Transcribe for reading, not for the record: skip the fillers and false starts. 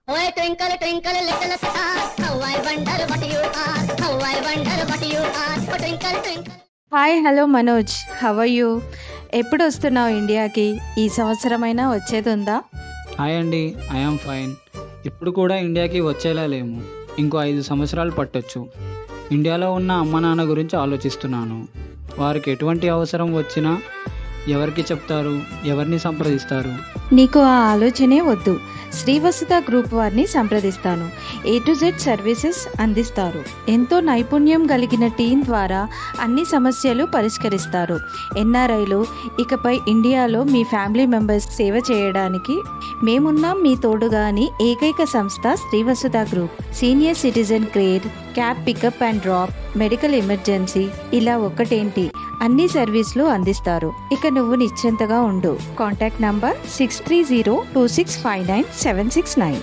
Oh, twinkle, twinkle, little star, how I wonder what you are, how I wonder what you are. Oh, twinkle, twinkle. Hi hello Manoj, how are you? ఎప్పుడు వస్తున్నావు ఇండియాకి? ఈ సంవత్సరమైనా వచ్చేది ఉందా? Hi అండి, I am fine. ఇప్పుడు కూడా ఇండియాకి వచ్చేలా లేము. ఇంకో 5 సంవత్సరాలు పట్టొచ్చు. ఇండియాలో ఉన్న అమ్మ నాన్న గురించి ఆలోచిస్తున్నాను. వారికి ఎటువంటి అవసరం వచ్చినా ఎవరికి చెప్తారు, ఎవరిని సంప్రదిస్తారు? నీకు ఆ ఆలోచనే వద్దు. శ్రీవసుధ గ్రూప్ వారిని సంప్రదిస్తాను. A to Z సర్వీసెస్ అందిస్తారు. ఎంతో నైపుణ్యం కలిగిన టీం ద్వారా అన్ని సమస్యలు పరిష్కరిస్తారు. ఎన్ఆర్ఐలు ఇకపై ఇండియాలో మీ ఫ్యామిలీ మెంబర్స్ సేవ చేయడానికి మేమున్నాం మీ తోడుగా అని ఏకైక సంస్థ Srivasudha group. Senior citizen care, cab pickup and drop, medical emergency, ఇలా ఒక్కటేంటి అన్ని సర్వీసులు అందిస్తారు. ఇక నువ్వు నిశ్చింతగా ఉండు. Contact number 6302659769.